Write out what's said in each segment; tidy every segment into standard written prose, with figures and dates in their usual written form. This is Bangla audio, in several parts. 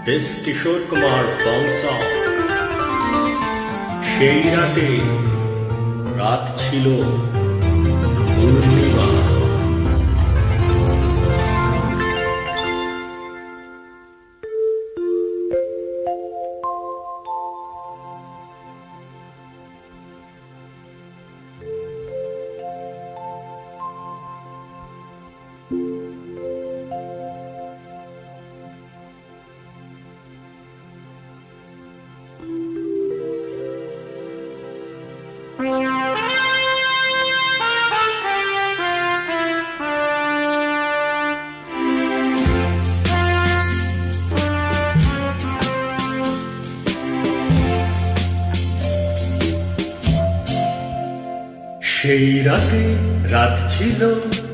This Kishore Kumar Bong song. সেই রাতে রাত ছিল পূর্ণিমা। সেই রাতে রাত ছিল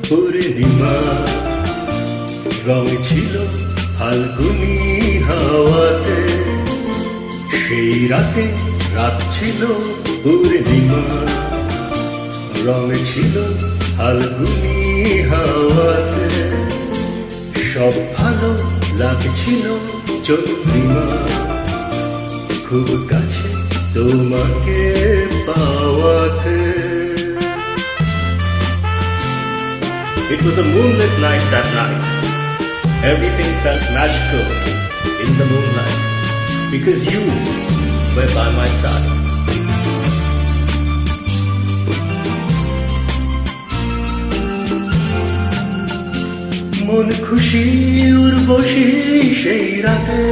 পূর্ণিমা, রং ছিল ফাল্গুনি হাওয়াতে। সেই রাতে রাত ছিল পূর্ণিমা, রং ছিল ফাল্গুনি হাওয়াতে। সব ভালো লাগছিল চন্দ্রিমা, খুব কাছে তোমাকে পাওয়াতে। It was a moonlit night that night. Everything felt magical in the moonlight because you were by my side. মন খুশি উর্বশী সেই রাতে,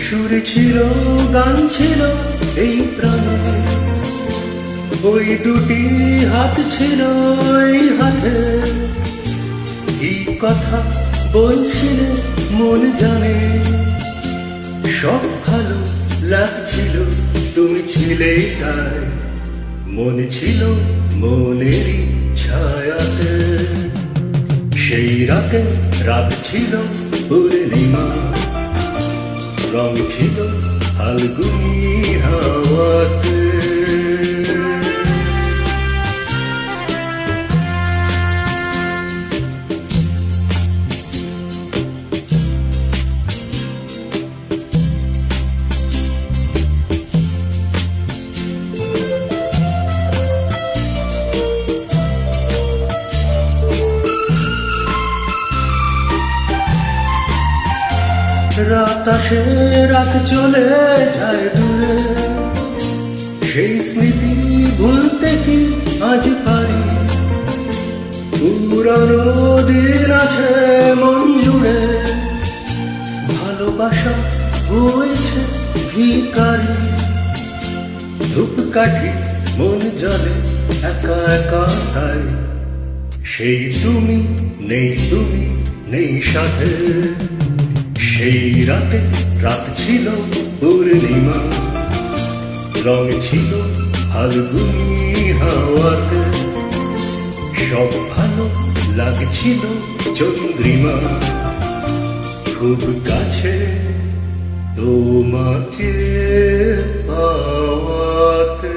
সুর ছিল গান ছিল এই প্রাণে। ওই দুটি হাত ছিল এই হাতে, এই কথা বলছিলে মন জানে। সব ভালো লাগছিল তুমি ছিলে তাই, মন ছিল মনেরই ছায়াতে। সেই রাতে রাত ছিল পূর্ণিমা, রং ছিল ফাল্গুনি হাওয়াতে। রাত আসে রাত চলে যায় দূরে, সেই স্মৃতি ভুলতে কি আজ পারি? পুরানো দিন আছে মন জুড়ে, ভালোবাসা হয়েছে ভিখারি। ধূপকাঠি মন জলে একা একা তাই, সেই তুমি নেই সাথে। সেই রাতে রাত ছিল পূর্ণিমা, রং ছিল ফাল্গুনি হাওয়াতে। সব ভালো লাগছিল চন্দ্রিমা, খুব কাছে তোমাকে পাওয়াতে।